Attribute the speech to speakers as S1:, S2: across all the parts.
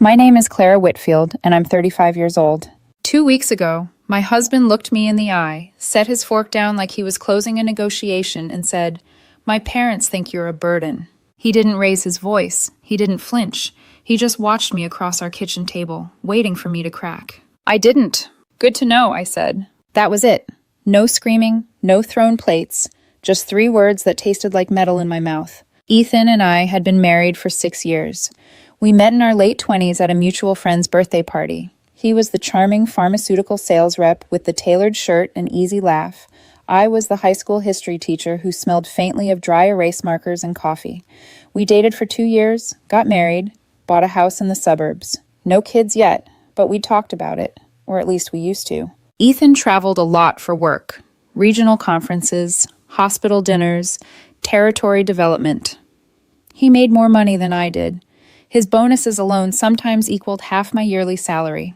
S1: My name is Clara Whitfield, and I'm 35 years old. 2 weeks ago, my husband looked me in the eye, set his fork down like he was closing a negotiation, and said, "My parents think you're a burden." He didn't raise his voice. He didn't flinch. He just watched me across our kitchen table, waiting for me to crack. I didn't. Good to know, I said. That was it. No screaming, no thrown plates, just 3 words that tasted like metal in my mouth. Ethan and I had been married for 6 years. We met in our late 20s at a mutual friend's birthday party. He was the charming pharmaceutical sales rep with the tailored shirt and easy laugh. I was the high school history teacher who smelled faintly of dry erase markers and coffee. We dated for 2 years, got married, bought a house in the suburbs. No kids yet, but we talked about it, or at least we used to. Ethan traveled a lot for work. Regional conferences, hospital dinners, territory development. He made more money than I did. His bonuses alone sometimes equaled half my yearly salary.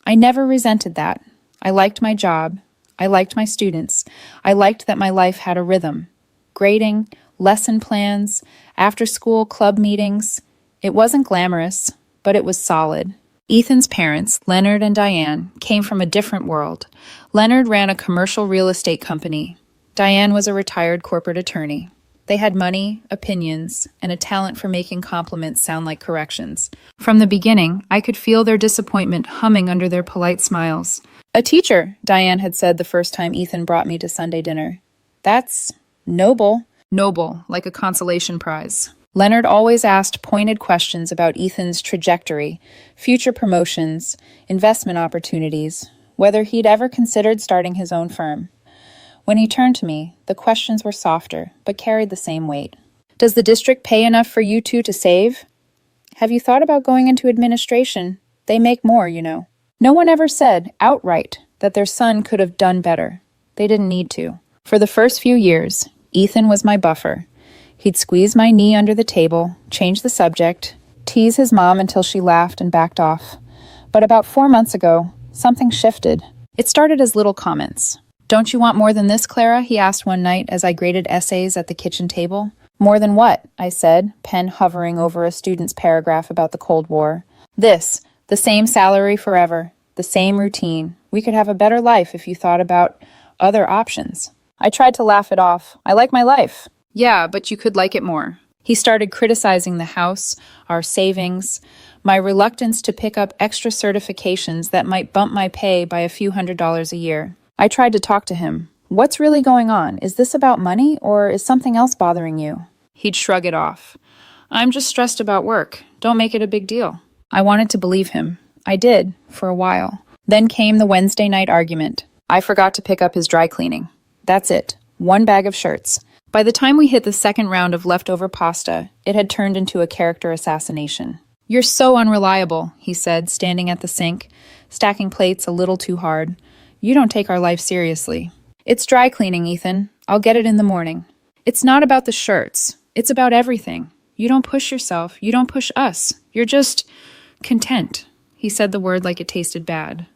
S1: I never resented that. I liked my job. I liked my students. I liked that my life had a rhythm. Grading, lesson plans, after-school club meetings. It wasn't glamorous, but it was solid. Ethan's parents, Leonard and Diane, came from a different world. Leonard ran a commercial real estate company. Diane was a retired corporate attorney. They had money, opinions, and a talent for making compliments sound like corrections. From the beginning, I could feel their disappointment humming under their polite smiles. "A teacher," Diane had said the first time Ethan brought me to Sunday dinner. "That's noble." Noble, like a consolation prize. Leonard always asked pointed questions about Ethan's trajectory, future promotions, investment opportunities, whether he'd ever considered starting his own firm. When he turned to me, the questions were softer, but carried the same weight. "Does the district pay enough for you two to save? Have you thought about going into administration? They make more, you know." No one ever said, outright, that their son could have done better. They didn't need to. For the first few years, Ethan was my buffer. He'd squeeze my knee under the table, change the subject, tease his mom until she laughed and backed off. But about 4 months ago, something shifted. It started as little comments. "Don't you want more than this, Clara?" he asked one night as I graded essays at the kitchen table. "More than what?" I said, pen hovering over a student's paragraph about the Cold War. "This, the same salary forever, the same routine. We could have a better life if you thought about other options." I tried to laugh it off. "I like my life." "Yeah, but you could like it more." He started criticizing the house, our savings, my reluctance to pick up extra certifications that might bump my pay by a few $100s a year. I tried to talk to him. "What's really going on? Is this about money, or is something else bothering you?" He'd shrug it off. "I'm just stressed about work. Don't make it a big deal." I wanted to believe him. I did, for a while. Then came the Wednesday night argument. I forgot to pick up his dry cleaning. That's it. 1 bag of shirts. By the time we hit the second round of leftover pasta, it had turned into a character assassination. "You're so unreliable," he said, standing at the sink, stacking plates a little too hard. "You don't take our life seriously." "It's dry cleaning, Ethan. I'll get it in the morning." "It's not about the shirts. It's about everything. You don't push yourself. You don't push us. You're just content." He said the word like it tasted bad.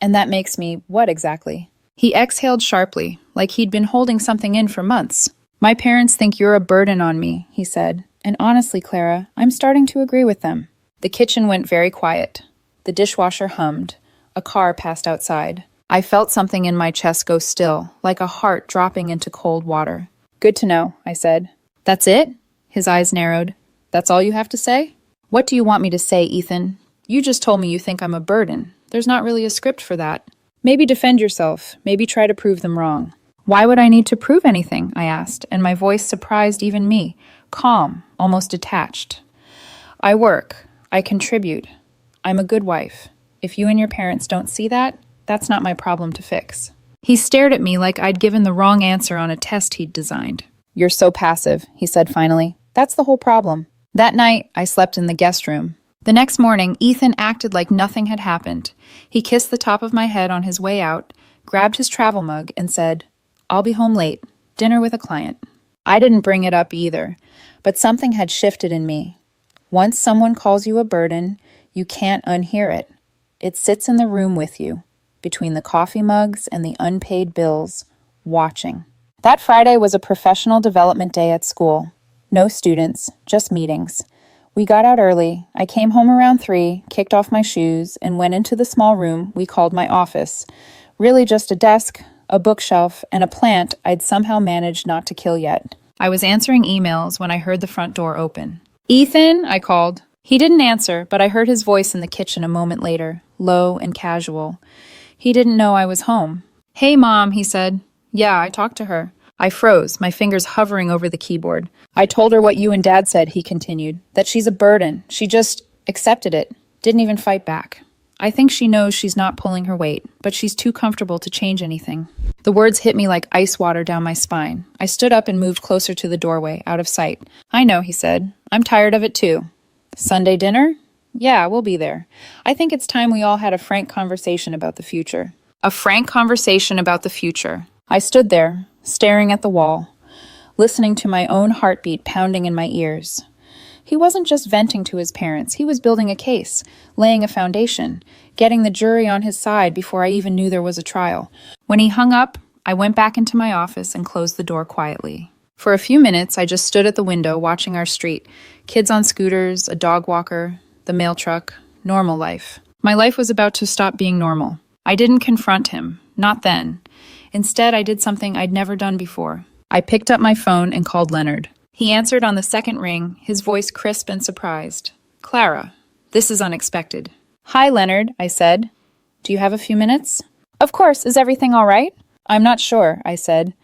S1: And that makes me what exactly? He exhaled sharply, like he'd been holding something in for months. "My parents think you're a burden on me," he said. "And honestly, Clara, I'm starting to agree with them." The kitchen went very quiet. The dishwasher hummed. A car passed outside. I felt something in my chest go still, like a heart dropping into cold water. "Good to know," I said. "That's it?" His eyes narrowed. "That's all you have to say?" "What do you want me to say, Ethan? You just told me you think I'm a burden. There's not really a script for that." "Maybe defend yourself. Maybe try to prove them wrong." "Why would I need to prove anything?" I asked, and my voice surprised even me. Calm, almost detached. "I work. I contribute. I'm a good wife. If you and your parents don't see that, that's not my problem to fix." He stared at me like I'd given the wrong answer on a test he'd designed. "You're so passive," he said finally. "That's the whole problem." That night, I slept in the guest room. The next morning, Ethan acted like nothing had happened. He kissed the top of my head on his way out, grabbed his travel mug, and said, "I'll be home late. Dinner with a client." I didn't bring it up either, but something had shifted in me. Once someone calls you a burden, you can't unhear it. It sits in the room with you, between the coffee mugs and the unpaid bills, watching. That Friday was a professional development day at school. No students, just meetings. We got out early. I came home around 3, kicked off my shoes, and went into the small room we called my office. Really just a desk, a bookshelf, and a plant I'd somehow managed not to kill yet. I was answering emails when I heard the front door open. "Ethan," I called. He didn't answer, but I heard his voice in the kitchen a moment later, low and casual. He didn't know I was home. "Hey, Mom," he said. "Yeah, I talked to her." I froze, my fingers hovering over the keyboard. "I told her what you and Dad said," he continued, "that she's a burden. She just accepted it, didn't even fight back. I think she knows she's not pulling her weight, but she's too comfortable to change anything." The words hit me like ice water down my spine. I stood up and moved closer to the doorway, out of sight. "I know," he said. "I'm tired of it too." "Sunday dinner?" "Yeah, we'll be there. I think it's time we all had a frank conversation about the future." A frank conversation about the future. I stood there, staring at the wall, listening to my own heartbeat pounding in my ears. He wasn't just venting to his parents. He was building a case, laying a foundation, getting the jury on his side before I even knew there was a trial. When he hung up, I went back into my office and closed the door quietly. For a few minutes, I just stood at the window watching our street. Kids on scooters, a dog walker, the mail truck, normal life. My life was about to stop being normal. I didn't confront him, not then. Instead, I did something I'd never done before. I picked up my phone and called Leonard. He answered on the second ring, his voice crisp and surprised. "Clara, this is unexpected." "Hi, Leonard," I said. "Do you have a few minutes?" "Of course. Is everything all right?" "I'm not sure," I said.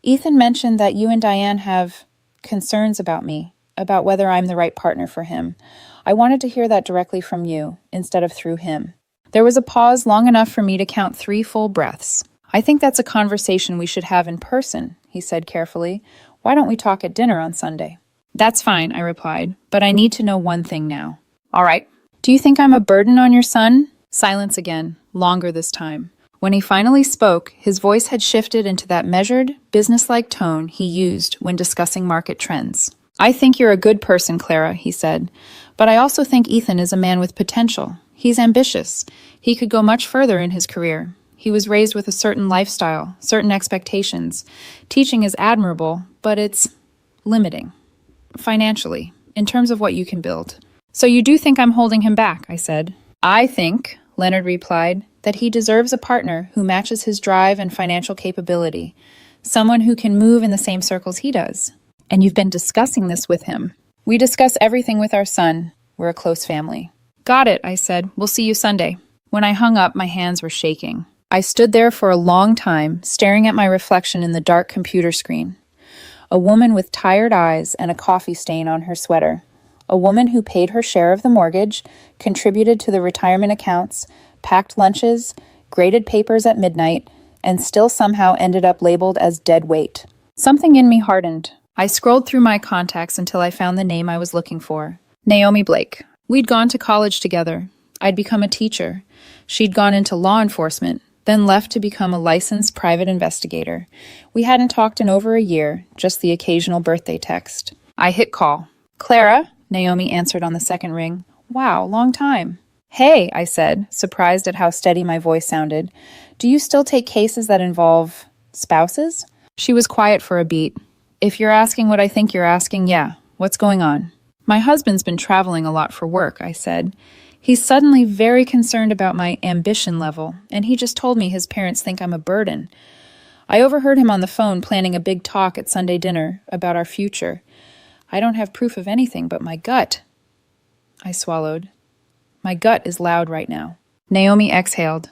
S1: "Ethan mentioned that you and Diane have concerns about me, about whether I'm the right partner for him. I wanted to hear that directly from you, instead of through him." There was a pause long enough for me to count 3 full breaths. "I think that's a conversation we should have in person," he said carefully. "Why don't we talk at dinner on Sunday?" "That's fine," I replied, "but I need to know one thing now." "All right. Do you think I'm a burden on your son?" Silence again, longer this time. When he finally spoke, his voice had shifted into that measured, businesslike tone he used when discussing market trends. "I think you're a good person, Clara," he said, "but I also think Ethan is a man with potential. He's ambitious. He could go much further in his career. He was raised with a certain lifestyle, certain expectations. Teaching is admirable, but it's limiting. Financially, in terms of what you can build." "So you do think I'm holding him back?" I said. "I think," Leonard replied, "that he deserves a partner who matches his drive and financial capability, someone who can move in the same circles he does." "And you've been discussing this with him?" "We discuss everything with our son. We're a close family." "Got it," I said. "We'll see you Sunday." When I hung up, my hands were shaking. I stood there for a long time, staring at my reflection in the dark computer screen. A woman with tired eyes and a coffee stain on her sweater. A woman who paid her share of the mortgage, contributed to the retirement accounts, packed lunches, graded papers at midnight, and still somehow ended up labeled as dead weight. Something in me hardened. I scrolled through my contacts until I found the name I was looking for. Naomi Blake. We'd gone to college together. I'd become a teacher. She'd gone into law enforcement, then left to become a licensed private investigator. We hadn't talked in over a year, just the occasional birthday text. I hit call. "Clara," Naomi answered on the second ring. "Wow, long time." "Hey," I said, surprised at how steady my voice sounded. "Do you still take cases that involve spouses?" She was quiet for a beat. "If you're asking what I think you're asking, yeah. What's going on?" "My husband's been traveling a lot for work," I said. "He's suddenly very concerned about my ambition level, and he just told me his parents think I'm a burden. I overheard him on the phone planning a big talk at Sunday dinner about our future. I don't have proof of anything, but my gut." I swallowed. My gut is loud right now. Naomi exhaled.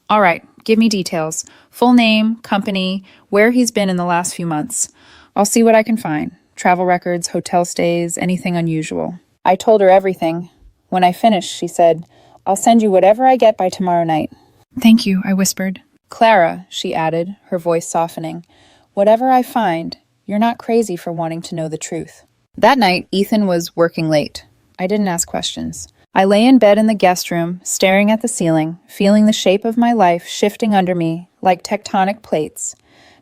S1: "All right, give me details. Full name, company, where he's been in the last few months. I'll see what I can find. Travel records, hotel stays, anything unusual." I told her everything. When I finished, she said, "I'll send you whatever I get by tomorrow night." "Thank you," I whispered. "Clara," she added, her voice softening, "whatever I find, you're not crazy for wanting to know the truth." That night, Ethan was working late. I didn't ask questions. I lay in bed in the guest room, staring at the ceiling, feeling the shape of my life shifting under me like tectonic plates.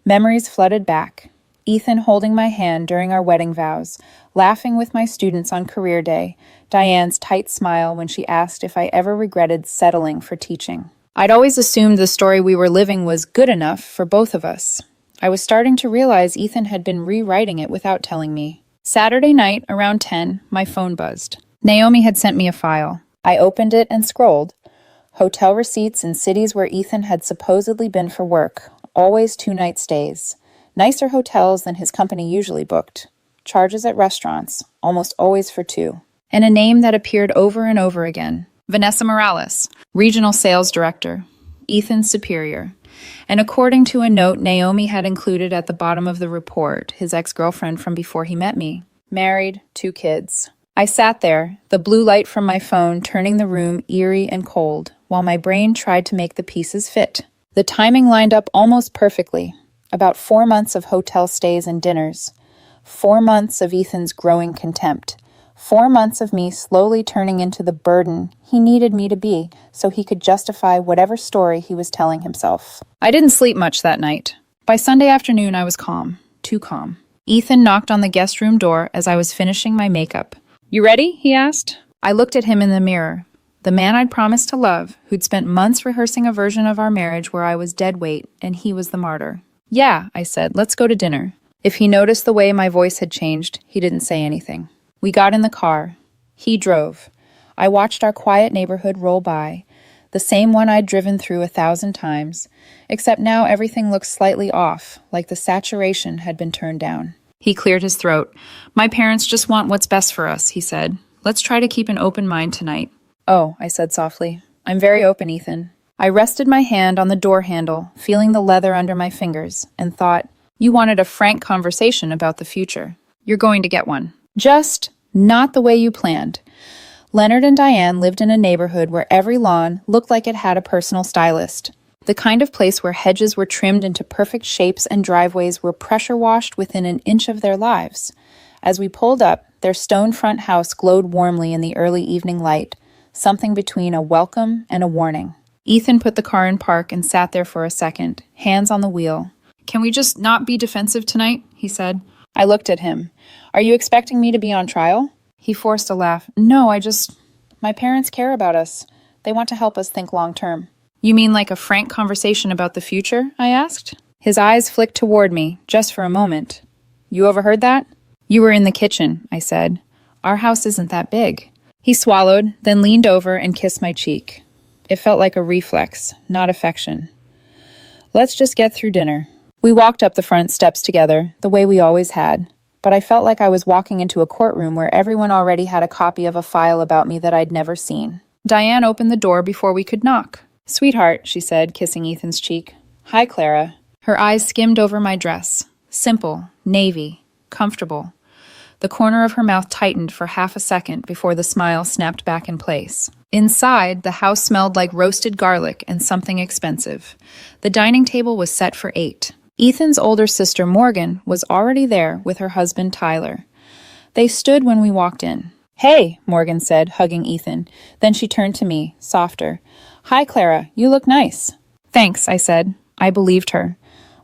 S1: Memories flooded back. Ethan holding my hand during our wedding vows, laughing with my students on career day, Diane's tight smile when she asked if I ever regretted settling for teaching. I'd always assumed the story we were living was good enough for both of us. I was starting to realize Ethan had been rewriting it without telling me. Saturday night, around 10, my phone buzzed. Naomi had sent me a file. I opened it and scrolled. Hotel receipts in cities where Ethan had supposedly been for work, always 2-night stays. Nicer hotels than his company usually booked. Charges at restaurants, almost always for 2. And a name that appeared over and over again. Vanessa Morales, Regional Sales Director. Ethan's superior. And according to a note Naomi had included at the bottom of the report, his ex-girlfriend from before he met me. Married, 2 kids. I sat there, the blue light from my phone turning the room eerie and cold, while my brain tried to make the pieces fit. The timing lined up almost perfectly. About 4 months of hotel stays and dinners. 4 months of Ethan's growing contempt. 4 months of me slowly turning into the burden he needed me to be so he could justify whatever story he was telling himself. I didn't sleep much that night. By Sunday afternoon, I was calm. Too calm. Ethan knocked on the guest room door as I was finishing my makeup. "You ready?" he asked. I looked at him in the mirror. The man I'd promised to love, who'd spent months rehearsing a version of our marriage where I was dead weight and he was the martyr. "Yeah," I said, "let's go to dinner." If he noticed the way my voice had changed, he didn't say anything. We got in the car. He drove. I watched our quiet neighborhood roll by, the same one I'd driven through 1,000 times, except now everything looked slightly off, like the saturation had been turned down. He cleared his throat. "My parents just want what's best for us," he said. "Let's try to keep an open mind tonight." "Oh," I said softly. "I'm very open, Ethan." I rested my hand on the door handle, feeling the leather under my fingers, and thought, "You wanted a frank conversation about the future. You're going to get one. Just not the way you planned." Leonard and Diane lived in a neighborhood where every lawn looked like it had a personal stylist. The kind of place where hedges were trimmed into perfect shapes and driveways were pressure washed within an inch of their lives. As we pulled up, their stone front house glowed warmly in the early evening light, something between a welcome and a warning. Ethan put the car in park and sat there for a second, hands on the wheel. "Can we just not be defensive tonight?" he said. I looked at him. "Are you expecting me to be on trial?" He forced a laugh. "No, my parents care about us. They want to help us think long term." "You mean like a frank conversation about the future?" I asked. His eyes flicked toward me, just for a moment. "You overheard that?" "You were in the kitchen," I said. "Our house isn't that big." He swallowed, then leaned over and kissed my cheek. It felt like a reflex, not affection. "Let's just get through dinner." We walked up the front steps together, the way we always had, but I felt like I was walking into a courtroom where everyone already had a copy of a file about me that I'd never seen. Diane opened the door before we could knock. "Sweetheart," she said, kissing Ethan's cheek. "Hi, Clara." Her eyes skimmed over my dress. Simple, navy, comfortable. The corner of her mouth tightened for half a second before the smile snapped back in place. Inside, the house smelled like roasted garlic and something expensive. The dining table was set for 8. Ethan's older sister, Morgan, was already there with her husband, Tyler. They stood when we walked in. "Hey," Morgan said, hugging Ethan. Then she turned to me, softer. "Hi, Clara. You look nice." "Thanks," I said. I believed her.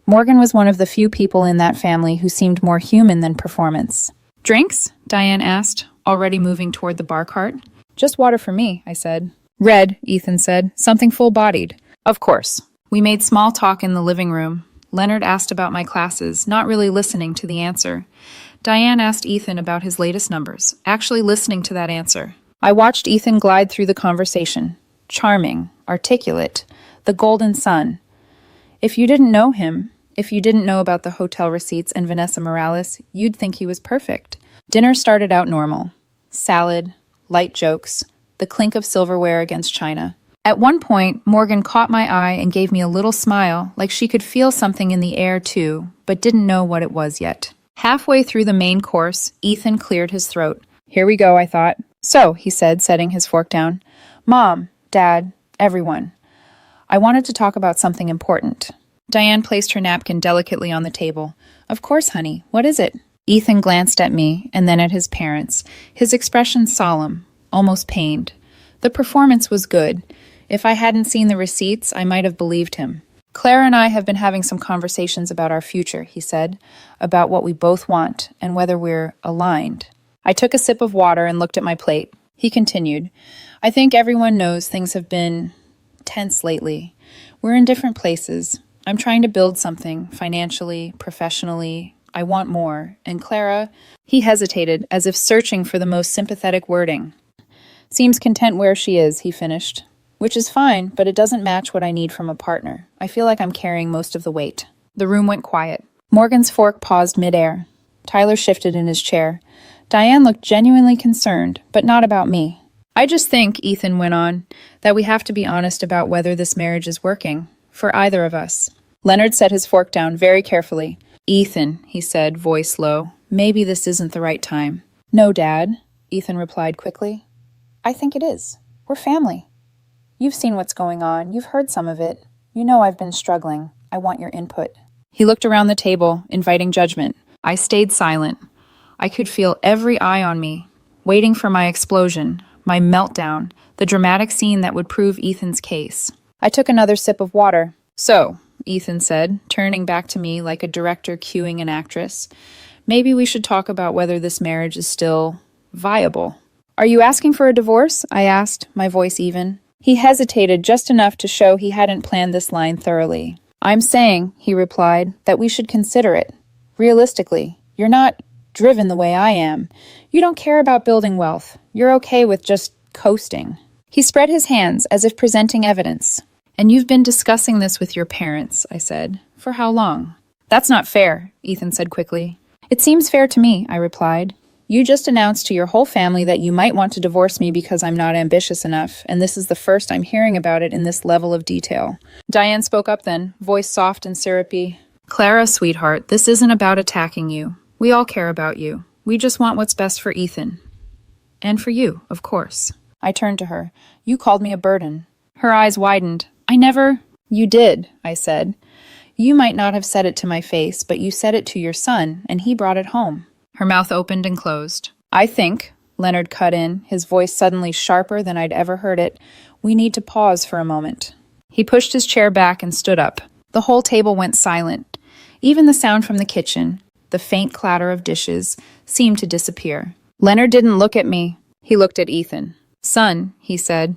S1: Morgan was one of the few people in that family who seemed more human than performance. "Drinks?" Diane asked, already moving toward the bar cart. "Just water for me," I said. "Red," Ethan said. "Something full-bodied." "Of course." We made small talk in the living room. Leonard asked about my classes, not really listening to the answer. Diane asked Ethan about his latest numbers, actually listening to that answer. I watched Ethan glide through the conversation. Charming, articulate, the golden son. If you didn't know him, if you didn't know about the hotel receipts and Vanessa Morales, you'd think he was perfect. Dinner started out normal. Salad, light jokes, the clink of silverware against china. At one point, Morgan caught my eye and gave me a little smile, like she could feel something in the air too, but didn't know what it was yet. Halfway through the main course, Ethan cleared his throat. "Here we go," I thought. "So," he said, setting his fork down. "Mom, Dad, everyone. I wanted to talk about something important." Diane placed her napkin delicately on the table. "Of course, honey. What is it?" Ethan glanced at me and then at his parents, his expression solemn, almost pained. The performance was good. If I hadn't seen the receipts, I might have believed him. "Claire and I have been having some conversations about our future," he said, "about what we both want and whether we're aligned." I took a sip of water and looked at my plate. He continued, "I think everyone knows things have been tense lately. We're in different places. I'm trying to build something, financially, professionally. I want more. And Clara..." He hesitated, as if searching for the most sympathetic wording. Seems content where she is, he finished. Which is fine, but it doesn't match what I need from a partner. I feel like I'm carrying most of the weight. The room went quiet. Morgan's fork paused midair. Tyler shifted in his chair. Diane looked genuinely concerned, but not about me. I just think, Ethan went on, that we have to be honest about whether this marriage is working, for either of us. Leonard set his fork down very carefully. Ethan, he said, voice low, maybe this isn't the right time. No, Dad, Ethan replied quickly. I think it is. We're family. You've seen what's going on. You've heard some of it. You know I've been struggling. I want your input. He looked around the table, inviting judgment. I stayed silent. I could feel every eye on me, waiting for my explosion, my meltdown, the dramatic scene that would prove Ethan's case. I took another sip of water. So, Ethan said, turning back to me like a director cueing an actress, maybe we should talk about whether this marriage is still viable. Are you asking for a divorce? I asked, my voice even. He hesitated just enough to show he hadn't planned this line thoroughly. I'm saying, he replied, that we should consider it. Realistically, you're not driven the way I am. You don't care about building wealth. You're okay with just coasting. He spread his hands as if presenting evidence. And you've been discussing this with your parents, I said. For how long? That's not fair, Ethan said quickly. It seems fair to me, I replied. You just announced to your whole family that you might want to divorce me because I'm not ambitious enough, and this is the first I'm hearing about it in this level of detail. Diane spoke up then, voice soft and syrupy. Clara, sweetheart, this isn't about attacking you. We all care about you. We just want what's best for Ethan. And for you, of course. I turned to her. You called me a burden. Her eyes widened. I never... You did, I said. You might not have said it to my face, but you said it to your son, and he brought it home. Her mouth opened and closed. I think, Leonard cut in, his voice suddenly sharper than I'd ever heard it, we need to pause for a moment. He pushed his chair back and stood up. The whole table went silent. Even the sound from the kitchen, the faint clatter of dishes, seemed to disappear. Leonard didn't look at me. He looked at Ethan. Son, he said,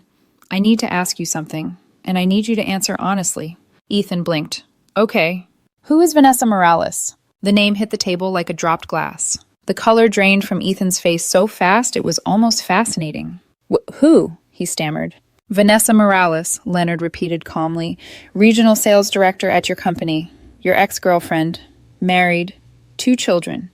S1: I need to ask you something, and I need you to answer honestly. Ethan blinked. Okay. Who is Vanessa Morales? The name hit the table like a dropped glass. The color drained from Ethan's face so fast it was almost fascinating. Who? He stammered. Vanessa Morales, Leonard repeated calmly. Regional sales director at your company. Your ex-girlfriend. Married. 2 children.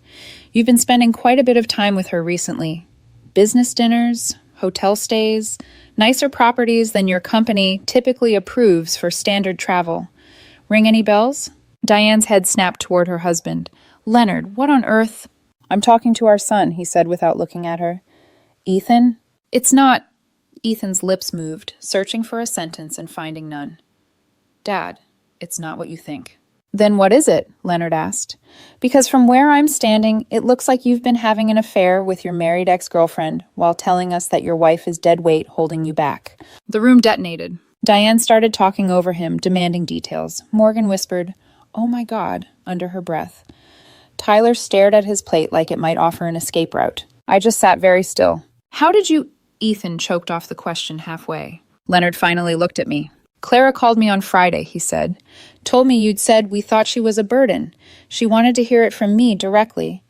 S1: You've been spending quite a bit of time with her recently. Business dinners, hotel stays, nicer properties than your company typically approves for standard travel. Ring any bells? Diane's head snapped toward her husband. Leonard, what on earth? I'm talking to our son, he said without looking at her. Ethan? It's not... Ethan's lips moved, searching for a sentence and finding none. Dad, it's not what you think. Then what is it? Leonard asked. Because from where I'm standing, it looks like you've been having an affair with your married ex-girlfriend while telling us that your wife is dead weight holding you back. The room detonated. Diane started talking over him, demanding details. Morgan whispered, "Oh my God," under her breath. Tyler stared at his plate like it might offer an escape route. I just sat very still. How did you... Ethan choked off the question halfway. Leonard finally looked at me. Clara called me on Friday, he said. Told me you'd said we thought she was a burden. She wanted to hear it from me directly.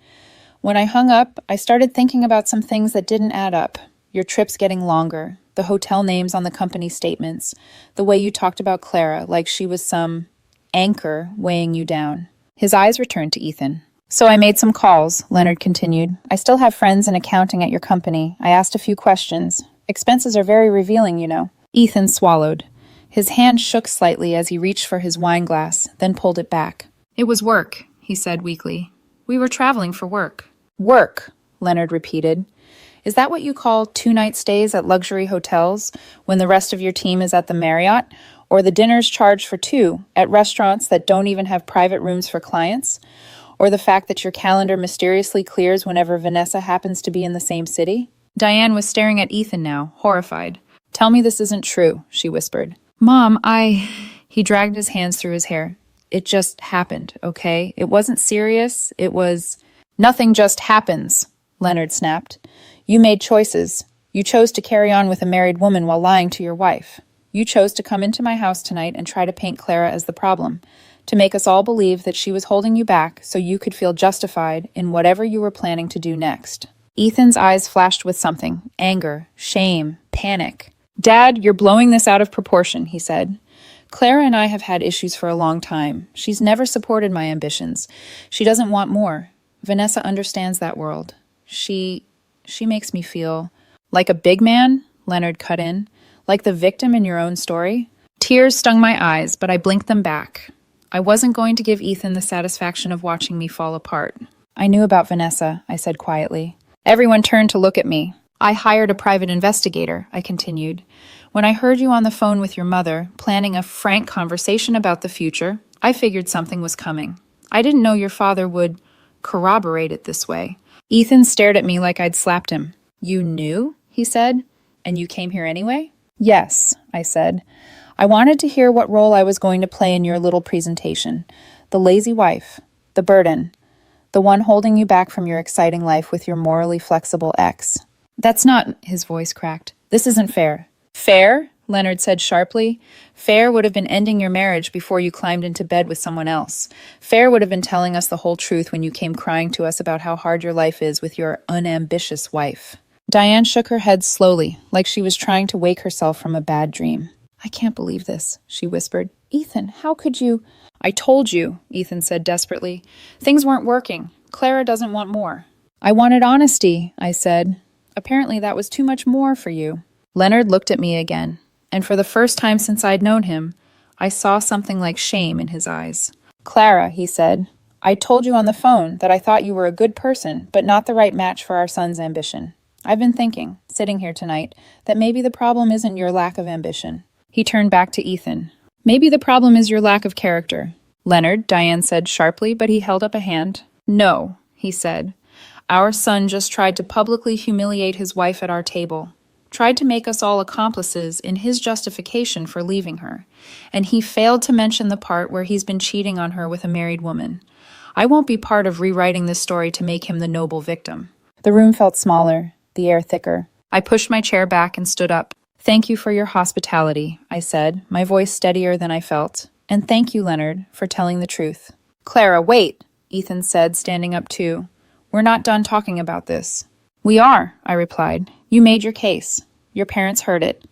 S1: When I hung up, I started thinking about some things that didn't add up. Your trips getting longer, the hotel names on the company statements, the way you talked about Clara like she was some anchor weighing you down. His eyes returned to Ethan. So I made some calls, Leonard continued. I still have friends in accounting at your company. I asked a few questions. Expenses are very revealing, you know. Ethan swallowed. His hand shook slightly as he reached for his wine glass, then pulled it back. It was work, he said weakly. We were traveling for work. Work, Leonard repeated. Is that what you call 2-night stays at luxury hotels when the rest of your team is at the Marriott? Or the dinners charged for 2 at restaurants that don't even have private rooms for clients? Or the fact that your calendar mysteriously clears whenever Vanessa happens to be in the same city? Diane was staring at Ethan now, horrified. Tell me this isn't true, she whispered. Mom, He dragged his hands through his hair. It just happened, okay? It wasn't serious. It was... Nothing just happens, Leonard snapped. You made choices. You chose to carry on with a married woman while lying to your wife. You chose to come into my house tonight and try to paint Clara as the problem, to make us all believe that she was holding you back so you could feel justified in whatever you were planning to do next. Ethan's eyes flashed with something: anger, shame, panic. Dad, you're blowing this out of proportion, he said. Clara and I have had issues for a long time. She's never supported my ambitions. She doesn't want more. Vanessa understands that world. She makes me feel like a big man, Leonard cut in, like the victim in your own story. Tears stung my eyes, but I blinked them back. I wasn't going to give Ethan the satisfaction of watching me fall apart. I knew about Vanessa, I said quietly. Everyone turned to look at me. I hired a private investigator, I continued. When I heard you on the phone with your mother, planning a frank conversation about the future, I figured something was coming. I didn't know your father would corroborate it this way. Ethan stared at me like I'd slapped him. You knew? He said. And you came here anyway? Yes, I said. I wanted to hear what role I was going to play in your little presentation. The lazy wife, the burden, the one holding you back from your exciting life with your morally flexible ex. That's not, his voice cracked. This isn't fair. Fair? Leonard said sharply. Fair would have been ending your marriage before you climbed into bed with someone else. Fair would have been telling us the whole truth when you came crying to us about how hard your life is with your unambitious wife. Diane shook her head slowly, like she was trying to wake herself from a bad dream. I can't believe this, she whispered. Ethan, how could you? I told you, Ethan said desperately. Things weren't working. Clara doesn't want more. I wanted honesty, I said. Apparently that was too much more for you. Leonard looked at me again, and for the first time since I'd known him, I saw something like shame in his eyes. Clara, he said, I told you on the phone that I thought you were a good person, but not the right match for our son's ambition. I've been thinking, sitting here tonight, that maybe the problem isn't your lack of ambition. He turned back to Ethan. Maybe the problem is your lack of character. Leonard, Diane said sharply, but he held up a hand. No, he said. Our son just tried to publicly humiliate his wife at our table. Tried to make us all accomplices in his justification for leaving her. And he failed to mention the part where he's been cheating on her with a married woman. I won't be part of rewriting this story to make him the noble victim. The room felt smaller, the air thicker. I pushed my chair back and stood up. Thank you for your hospitality, I said, my voice steadier than I felt. And thank you, Leonard, for telling the truth. Clara, wait, Ethan said, standing up too. We're not done talking about this. We are, I replied. You made your case. Your parents heard it.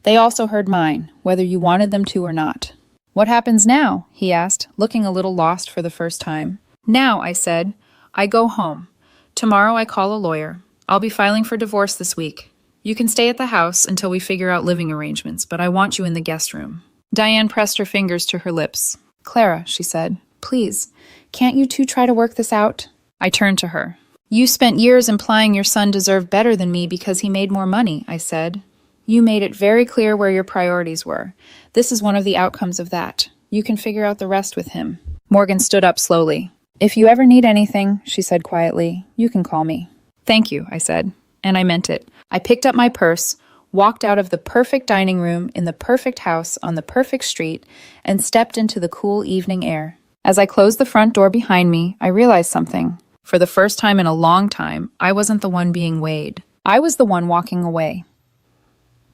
S1: They also heard mine, whether you wanted them to or not. What happens now? He asked, looking a little lost for the first time. Now, I said, I go home. Tomorrow I call a lawyer. I'll be filing for divorce this week. You can stay at the house until we figure out living arrangements, but I want you in the guest room. Diane pressed her fingers to her lips. Clara, she said, please, can't you two try to work this out? I turned to her. You spent years implying your son deserved better than me because he made more money, I said. You made it very clear where your priorities were. This is one of the outcomes of that. You can figure out the rest with him. Morgan stood up slowly. If you ever need anything, she said quietly, you can call me. Thank you, I said, and I meant it. I picked up my purse, walked out of the perfect dining room in the perfect house on the perfect street, and stepped into the cool evening air. As I closed the front door behind me, I realized something. For the first time in a long time, I wasn't the one being weighed. I was the one walking away.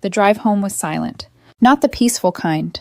S1: The drive home was silent. Not the peaceful kind.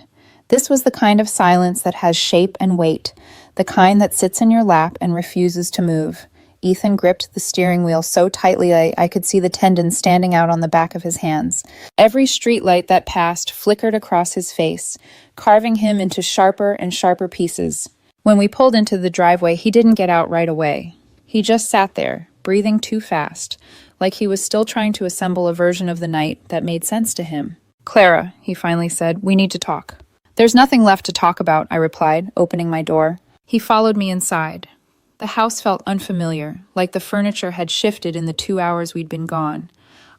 S1: This was the kind of silence that has shape and weight, the kind that sits in your lap and refuses to move. Ethan gripped the steering wheel so tightly I could see the tendons standing out on the back of his hands. Every streetlight that passed flickered across his face, carving him into sharper and sharper pieces. When we pulled into the driveway, he didn't get out right away. He just sat there, breathing too fast, like he was still trying to assemble a version of the night that made sense to him. Clara, he finally said, we need to talk. There's nothing left to talk about, I replied, opening my door. He followed me inside. The house felt unfamiliar, like the furniture had shifted in the 2 hours we'd been gone.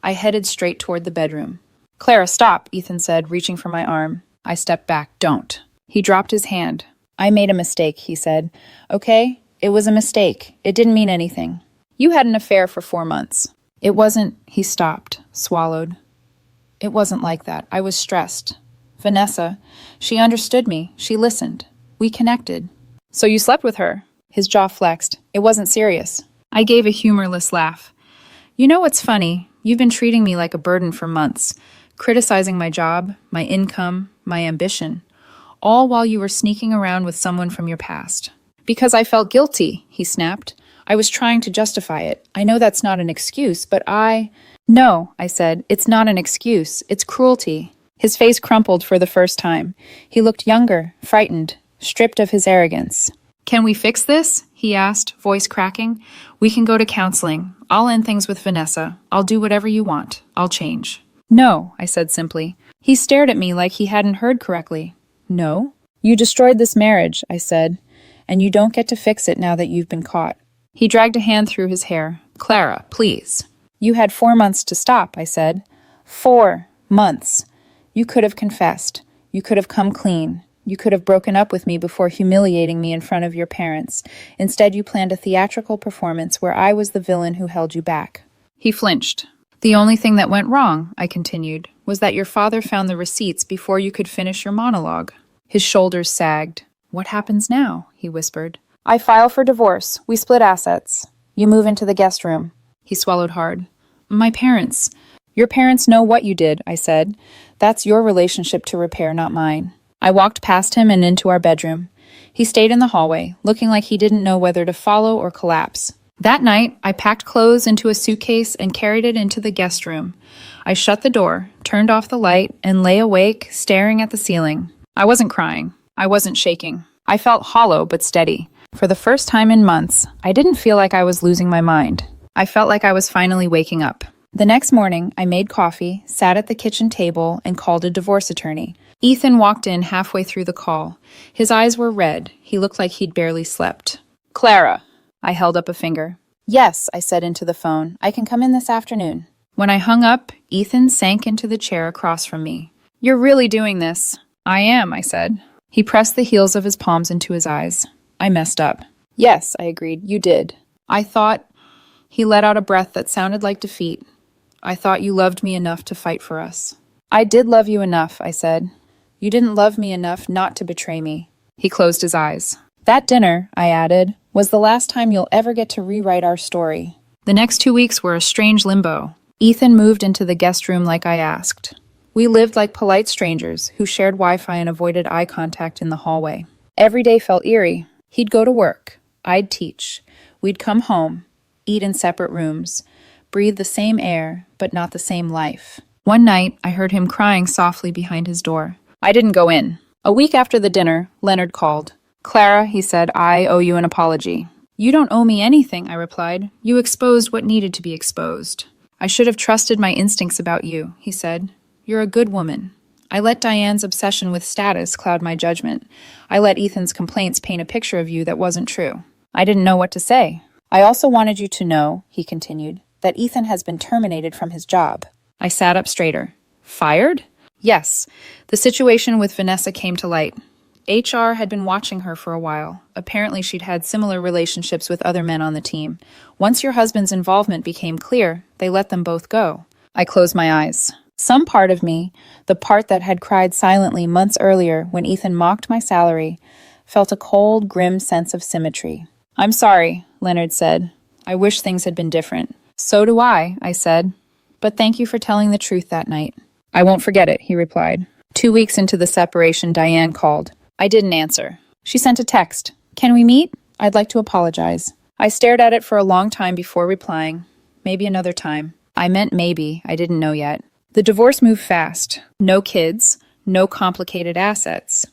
S1: I headed straight toward the bedroom. Clara, stop, Ethan said, reaching for my arm. I stepped back. Don't. He dropped his hand. I made a mistake, he said. Okay? It was a mistake. It didn't mean anything. You had an affair for 4 months. It wasn't, he stopped, swallowed. It wasn't like that. I was stressed. Vanessa, she understood me. She listened. We connected. So you slept with her? His jaw flexed. It wasn't serious. I gave a humorless laugh. You know what's funny? You've been treating me like a burden for months, criticizing my job, my income, my ambition, all while you were sneaking around with someone from your past. Because I felt guilty, he snapped. I was trying to justify it. I know that's not an excuse, but No, I said, it's not an excuse. It's cruelty. His face crumpled for the first time. He looked younger, frightened, stripped of his arrogance. Can we fix this? He asked, voice cracking. We can go to counseling. I'll end things with Vanessa. I'll do whatever you want. I'll change. No, I said simply. He stared at me like he hadn't heard correctly. No? You destroyed this marriage, I said, and you don't get to fix it now that you've been caught. He dragged a hand through his hair. Clara, please. You had 4 months to stop, I said. 4 months. You could have confessed. You could have come clean. You could have broken up with me before humiliating me in front of your parents. Instead, you planned a theatrical performance where I was the villain who held you back. He flinched. The only thing that went wrong, I continued, was that your father found the receipts before you could finish your monologue. His shoulders sagged. What happens now? He whispered. I file for divorce. We split assets. You move into the guest room. He swallowed hard. My parents. Your parents know what you did, I said. That's your relationship to repair, not mine. I walked past him and into our bedroom. He stayed in the hallway, looking like he didn't know whether to follow or collapse. That night, I packed clothes into a suitcase and carried it into the guest room. I shut the door, turned off the light, and lay awake, staring at the ceiling. I wasn't crying. I wasn't shaking. I felt hollow but steady. For the first time in months, I didn't feel like I was losing my mind. I felt like I was finally waking up. The next morning, I made coffee, sat at the kitchen table, and called a divorce attorney. Ethan walked in halfway through the call. His eyes were red. He looked like he'd barely slept. Clara. I held up a finger. Yes, I said into the phone. I can come in this afternoon. When I hung up, Ethan sank into the chair across from me. You're really doing this. I am, I said. He pressed the heels of his palms into his eyes. I messed up. Yes, I agreed. You did. I thought... He let out a breath that sounded like defeat. I thought you loved me enough to fight for us. I did love you enough, I said. You didn't love me enough not to betray me. He closed his eyes. That dinner, I added, was the last time you'll ever get to rewrite our story. The next 2 weeks were a strange limbo. Ethan moved into the guest room like I asked. We lived like polite strangers who shared Wi-Fi and avoided eye contact in the hallway. Every day felt eerie. He'd go to work. I'd teach. We'd come home, eat in separate rooms, breathe the same air, but not the same life. One night, I heard him crying softly behind his door. I didn't go in. A week after the dinner, Leonard called. Clara, he said, I owe you an apology. You don't owe me anything, I replied. You exposed what needed to be exposed. I should have trusted my instincts about you, he said. You're a good woman. I let Diane's obsession with status cloud my judgment. I let Ethan's complaints paint a picture of you that wasn't true. I didn't know what to say. I also wanted you to know, he continued, that Ethan has been terminated from his job. I sat up straighter. Fired? Yes. The situation with Vanessa came to light. HR had been watching her for a while. Apparently she'd had similar relationships with other men on the team. Once your husband's involvement became clear, they let them both go. I closed my eyes. Some part of me, the part that had cried silently months earlier when Ethan mocked my salary, felt a cold, grim sense of symmetry. I'm sorry, Leonard said. I wish things had been different. So do I said. But thank you for telling the truth that night. I won't forget it, he replied. 2 weeks into the separation, Diane called. I didn't answer. She sent a text. Can we meet? I'd like to apologize. I stared at it for a long time before replying. Maybe another time. I meant maybe. I didn't know yet. The divorce moved fast. No kids. No complicated assets.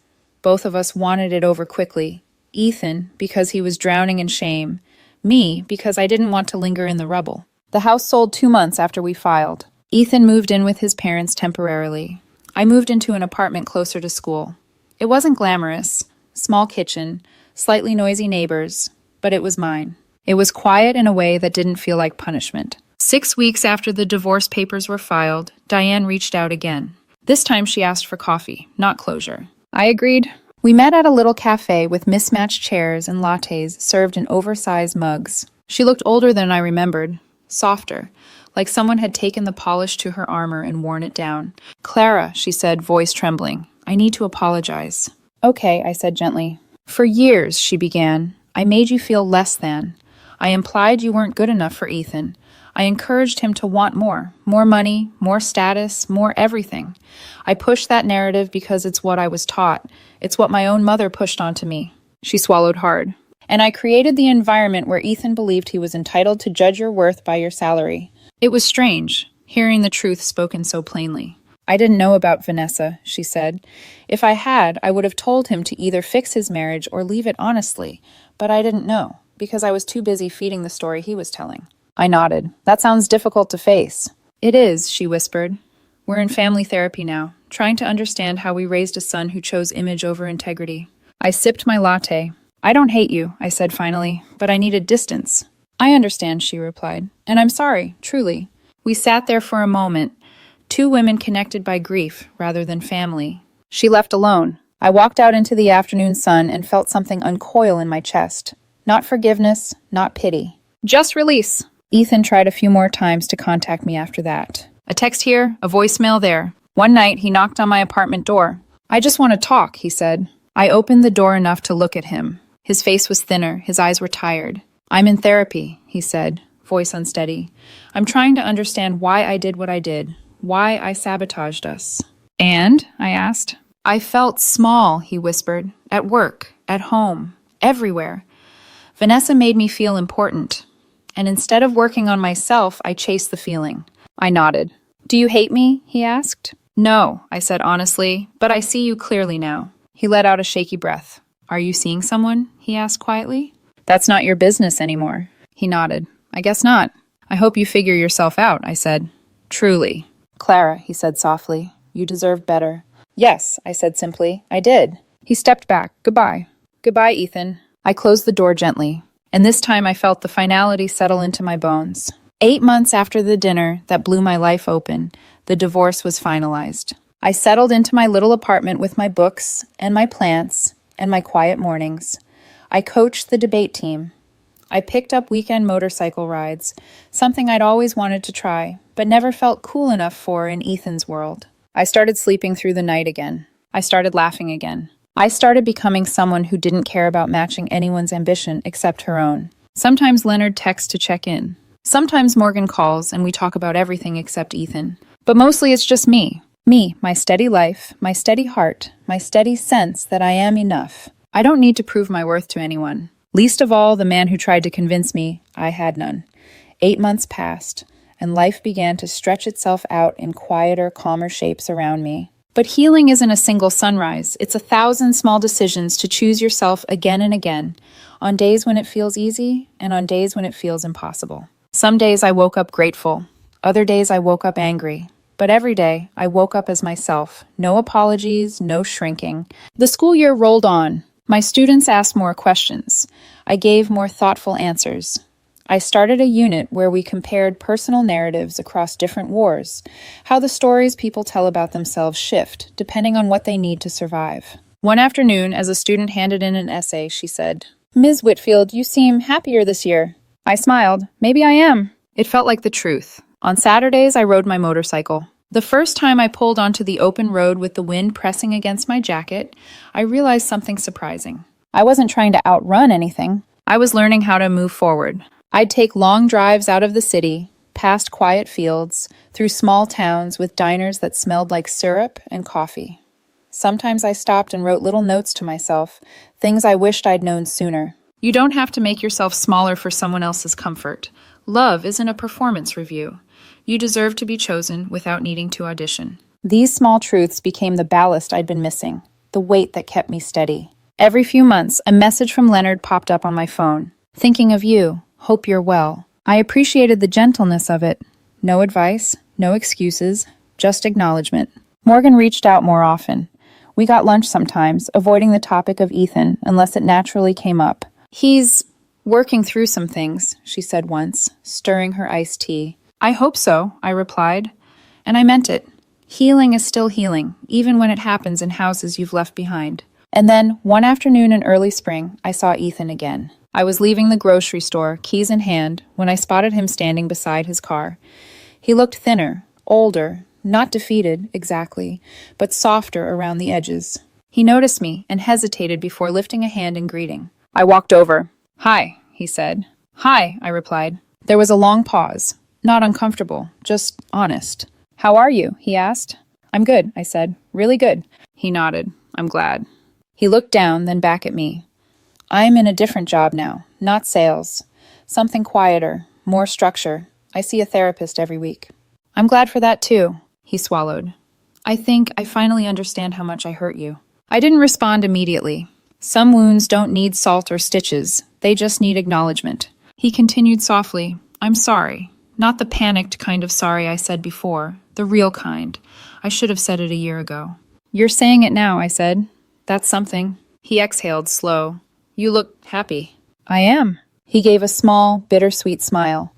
S1: Both of us wanted it over quickly. Ethan, because he was drowning in shame. Me, because I didn't want to linger in the rubble. The house sold 2 months after we filed. Ethan moved in with his parents temporarily. I moved into an apartment closer to school. It wasn't glamorous. Small kitchen, slightly noisy neighbors, but it was mine. It was quiet in a way that didn't feel like punishment. 6 weeks after the divorce papers were filed, Diane reached out again. This time she asked for coffee, not closure. I agreed. We met at a little cafe with mismatched chairs and lattes served in oversized mugs. She looked older than I remembered, softer, like someone had taken the polish to her armor and worn it down. Clara, she said, voice trembling, I need to apologize. Okay, I said gently. For years, she began, I made you feel less than. I implied you weren't good enough for Ethan. I encouraged him to want more money, more status, more everything. I pushed that narrative because it's what I was taught. It's what my own mother pushed onto me. She swallowed hard. And I created the environment where Ethan believed he was entitled to judge your worth by your salary. It was strange, hearing the truth spoken so plainly. I didn't know about Vanessa, she said. If I had, I would have told him to either fix his marriage or leave it honestly. But I didn't know, because I was too busy feeding the story he was telling. I nodded. That sounds difficult to face. It is, she whispered. We're in family therapy now, trying to understand how we raised a son who chose image over integrity. I sipped my latte. I don't hate you, I said finally, but I needed distance. I understand, she replied, and I'm sorry, truly. We sat there for a moment, two women connected by grief rather than family. She left alone. I walked out into the afternoon sun and felt something uncoil in my chest. Not forgiveness, not pity. Just release. Ethan tried a few more times to contact me after that. A text here, a voicemail there. One night, he knocked on my apartment door. I just want to talk, he said. I opened the door enough to look at him. His face was thinner, his eyes were tired. I'm in therapy, he said, voice unsteady. I'm trying to understand why I did what I did, why I sabotaged us. And? I asked. I felt small, he whispered, at work, at home, everywhere. Vanessa made me feel important. And instead of working on myself, I chased the feeling. I nodded. Do you hate me? He asked. No, I said honestly, but I see you clearly now. He let out a shaky breath. Are you seeing someone? He asked quietly. That's not your business anymore. He nodded. I guess not. I hope you figure yourself out, I said. Truly. Clara, he said softly, you deserve better. Yes, I said simply. I did. He stepped back. Goodbye. Goodbye, Ethan. I closed the door gently, and this time I felt the finality settle into my bones. 8 months after the dinner that blew my life open, the divorce was finalized. I settled into my little apartment with my books and my plants and my quiet mornings. I coached the debate team. I picked up weekend motorcycle rides, something I'd always wanted to try, but never felt cool enough for in Ethan's world. I started sleeping through the night again. I started laughing again. I started becoming someone who didn't care about matching anyone's ambition except her own. Sometimes Leonard texts to check in. Sometimes Morgan calls and we talk about everything except Ethan. But mostly it's just me. Me, my steady life, my steady heart, my steady sense that I am enough. I don't need to prove my worth to anyone. Least of all, the man who tried to convince me I had none. 8 months passed, and life began to stretch itself out in quieter, calmer shapes around me. But healing isn't a single sunrise. It's 1,000 small decisions to choose yourself again and again, on days when it feels easy and on days when it feels impossible. Some days I woke up grateful. Other days I woke up angry. But every day I woke up as myself. No apologies, no shrinking. The school year rolled on. My students asked more questions. I gave more thoughtful answers. I started a unit where we compared personal narratives across different wars, how the stories people tell about themselves shift, depending on what they need to survive. One afternoon, as a student handed in an essay, she said, Ms. Whitfield, you seem happier this year. I smiled. Maybe I am. It felt like the truth. On Saturdays, I rode my motorcycle. The first time I pulled onto the open road with the wind pressing against my jacket, I realized something surprising. I wasn't trying to outrun anything. I was learning how to move forward. I'd take long drives out of the city, past quiet fields, through small towns with diners that smelled like syrup and coffee. Sometimes I stopped and wrote little notes to myself, things I wished I'd known sooner. You don't have to make yourself smaller for someone else's comfort. Love isn't a performance review. You deserve to be chosen without needing to audition. These small truths became the ballast I'd been missing, the weight that kept me steady. Every few months, a message from Leonard popped up on my phone. Thinking of you. Hope you're well. I appreciated the gentleness of it. No advice, no excuses, just acknowledgement. Morgan reached out more often. We got lunch sometimes, avoiding the topic of Ethan unless it naturally came up. He's working through some things, she said once, stirring her iced tea. I hope so, I replied. And I meant it. Healing is still healing, even when it happens in houses you've left behind. And then, one afternoon in early spring, I saw Ethan again. I was leaving the grocery store, keys in hand, when I spotted him standing beside his car. He looked thinner, older, not defeated, exactly, but softer around the edges. He noticed me and hesitated before lifting a hand in greeting. I walked over. Hi, he said. Hi, I replied. There was a long pause. Not uncomfortable, just honest. How are you? He asked. I'm good, I said. Really good. He nodded. I'm glad. He looked down, then back at me. I'm in a different job now, not sales. Something quieter, more structure. I see a therapist every week. I'm glad for that too, he swallowed. I think I finally understand how much I hurt you. I didn't respond immediately. Some wounds don't need salt or stitches. They just need acknowledgement. He continued softly, I'm sorry. Not the panicked kind of sorry I said before. The real kind. I should have said it a year ago. You're saying it now, I said. That's something. He exhaled, slow. You look happy. I am. He gave a small, bittersweet smile.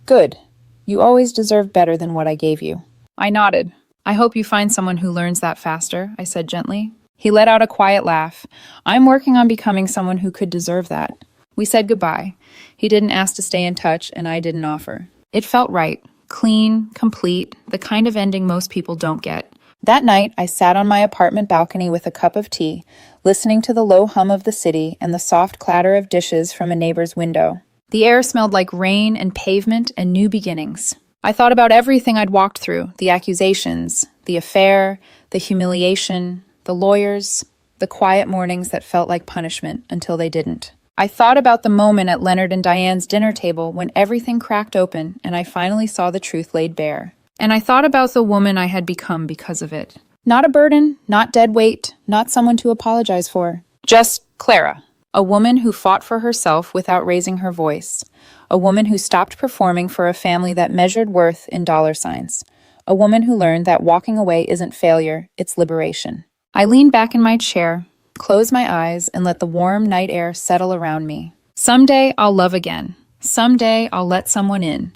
S1: Good. You always deserve better than what I gave you. I nodded. I hope you find someone who learns that faster, I said gently. He let out a quiet laugh. I'm working on becoming someone who could deserve that. We said goodbye. He didn't ask to stay in touch, and I didn't offer. It felt right. Clean, complete, the kind of ending most people don't get. That night, I sat on my apartment balcony with a cup of tea, listening to the low hum of the city and the soft clatter of dishes from a neighbor's window. The air smelled like rain and pavement and new beginnings. I thought about everything I'd walked through, the accusations, the affair, the humiliation, the lawyers, the quiet mornings that felt like punishment until they didn't. I thought about the moment at Leonard and Diane's dinner table when everything cracked open and I finally saw the truth laid bare. And I thought about the woman I had become because of it. Not a burden, not dead weight, not someone to apologize for. Just Clara, a woman who fought for herself without raising her voice. A woman who stopped performing for a family that measured worth in dollar signs. A woman who learned that walking away isn't failure, it's liberation. I leaned back in my chair, closed my eyes, and let the warm night air settle around me. Someday I'll love again. Someday I'll let someone in.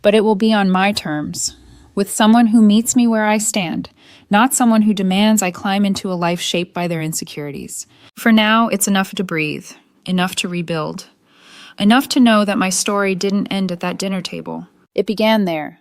S1: But it will be on my terms. With someone who meets me where I stand, not someone who demands I climb into a life shaped by their insecurities. For now, it's enough to breathe, enough to rebuild, enough to know that my story didn't end at that dinner table. It began there,